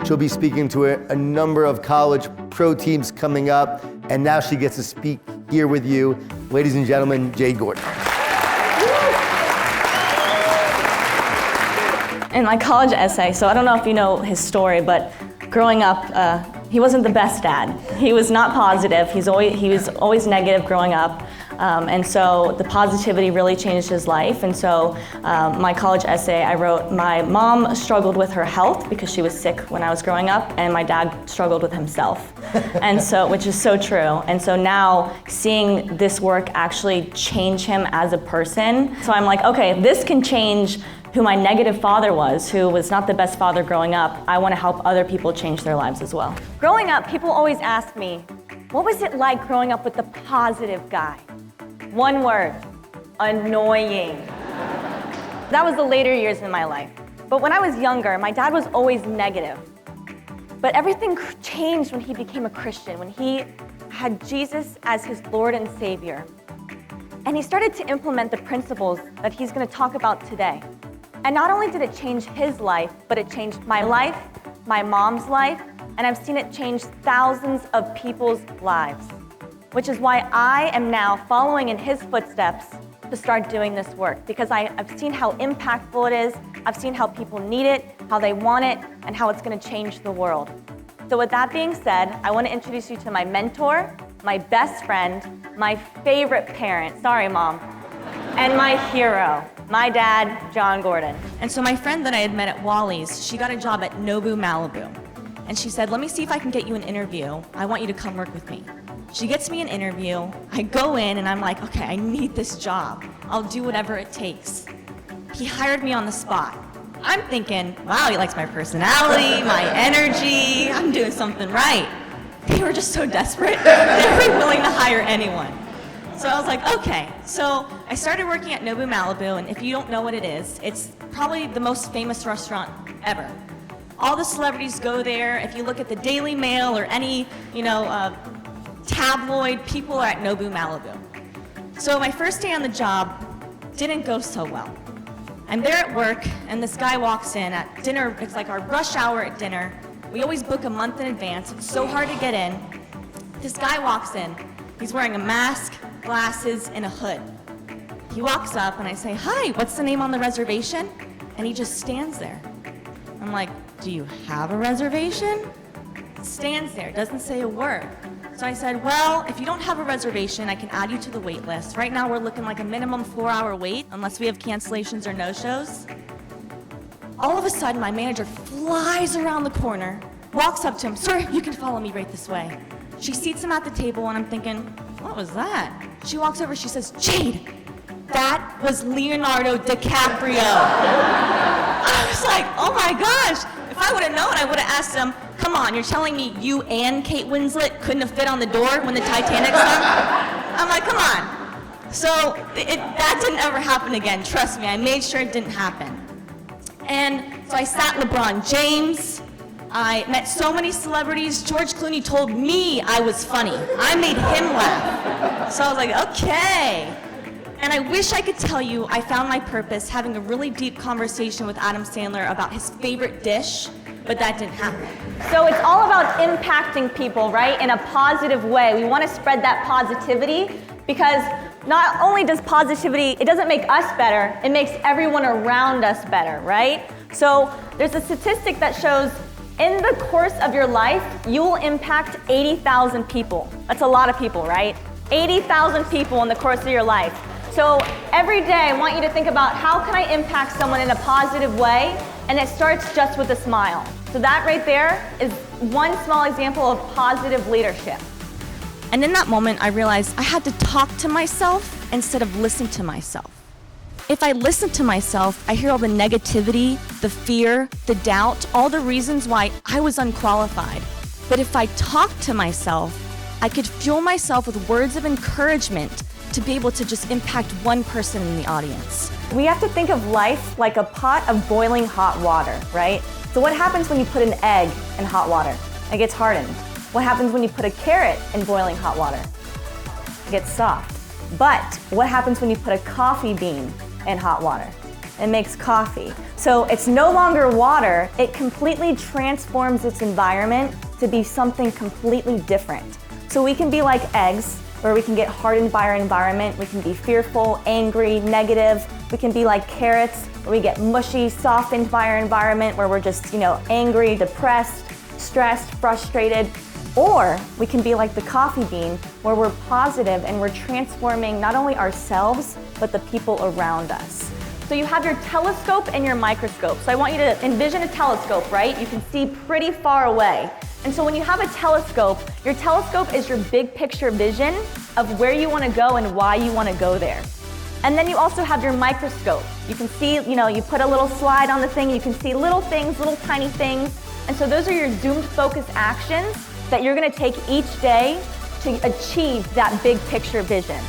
She'll be speaking to a number of college pro teams coming up, and now she gets to speak here with you. Ladies and gentlemen, Jade Gordon. In my college essay, so I don't know if you know his story, but growing up, he wasn't the best dad. He was not positive. He was always negative growing up. And so the positivity really changed his life. And so my college essay, I wrote, my mom struggled with her health because she was sick when I was growing up, and my dad struggled with himself. And so, which is so true. And so now seeing this work actually change him as a person, so I'm like, okay, this can change who my negative father was, who was not the best father growing up. I want to help other people change their lives as well. Growing up, people always ask me, what was it like growing up with the positive guy? One word, annoying. That was the later years in my life. But when I was younger, my dad was always negative. But everything changed when he became a Christian, when he had Jesus as his Lord and Savior. And he started to implement the principles that he's going to talk about today. And not only did it change his life, but it changed my life, my mom's life, and I've seen it change thousands of people's lives. Which is why I am now following in his footsteps to start doing this work, because I've seen how impactful it is, I've seen how people need it, how they want it, and how it's going to change the world. So with that being said, I want to introduce you to my mentor, my best friend, my favorite parent, sorry Mom, and my hero, my dad, John Gordon. And so my friend that I had met at Wally's, she got a job at Nobu Malibu. And she said, let me see if I can get you an interview. I want you to come work with me. She gets me an interview. I go in and I'm like, okay, I need this job. I'll do whatever it takes. He hired me on the spot. I'm thinking, wow, he likes my personality, my energy. I'm doing something right. They were just so desperate. They were willing to hire anyone. So I was like, okay. So I started working at Nobu Malibu, and if you don't know what it is, it's probably the most famous restaurant ever. All the celebrities go there. If you look at the Daily Mail or any, tabloid, people are at Nobu Malibu. So my first day on the job didn't go so well. I'm there at work, and this guy walks in at dinner. It's like our rush hour at dinner. We always book a month in advance. It's so hard to get in. This guy walks in. He's wearing a mask, glasses, and a hood. He walks up, and I say, hi, what's the name on the reservation? And he just stands there. I'm like, do you have a reservation? Stands there, doesn't say a word. So I said, well, if you don't have a reservation, I can add you to the wait list. Right now, we're looking like a minimum 4-hour wait, unless we have cancellations or no-shows. All of a sudden, my manager flies around the corner, walks up to him, sir, you can follow me right this way. She seats him at the table, and I'm thinking, what was that? She walks over, she says, Jade, that was Leonardo DiCaprio. I was like, oh my gosh. If I would have known, I would have asked him, come on, you're telling me you and Kate Winslet couldn't have fit on the door when the Titanic sunk? I'm like, come on. So that didn't ever happen again, trust me. I made sure it didn't happen. And so I sat LeBron James. I met so many celebrities. George Clooney told me I was funny. I made him laugh. So I was like, okay. And I wish I could tell you I found my purpose having a really deep conversation with Adam Sandler about his favorite dish, but that didn't happen. So it's all about impacting people, right, in a positive way. We want to spread that positivity because not only does positivity, it doesn't make us better, it makes everyone around us better, right? So there's a statistic that shows in the course of your life, you will impact 80,000 people. That's a lot of people, right? 80,000 people in the course of your life. So every day, I want you to think about how can I impact someone in a positive way, and it starts just with a smile. So that right there is one small example of positive leadership. And in that moment, I realized I had to talk to myself instead of listen to myself. If I listen to myself, I hear all the negativity, the fear, the doubt, all the reasons why I was unqualified. But if I talk to myself, I could fuel myself with words of encouragement to be able to just impact one person in the audience. We have to think of life like a pot of boiling hot water, right? So what happens when you put an egg in hot water? It gets hardened. What happens when you put a carrot in boiling hot water? It gets soft. But what happens when you put a coffee bean in hot water? it makes coffee. So it's no longer water, it completely transforms its environment to be something completely different. So we can be like eggs, where we can get hardened by our environment, we can be fearful, angry, negative. We can be like carrots, where we get mushy, softened by our environment, where we're just, angry, depressed, stressed, frustrated. Or we can be like the coffee bean, where we're positive and we're transforming not only ourselves, but the people around us. So you have your telescope and your microscope. So I want you to envision a telescope, right? You can see pretty far away. And so when you have a telescope, your telescope is your big picture vision of where you want to go and why you want to go there. And then you also have your microscope. You can see, you put a little slide on the thing, you can see little things, little tiny things. And so those are your zoomed focus actions that you're going to take each day to achieve that big picture vision.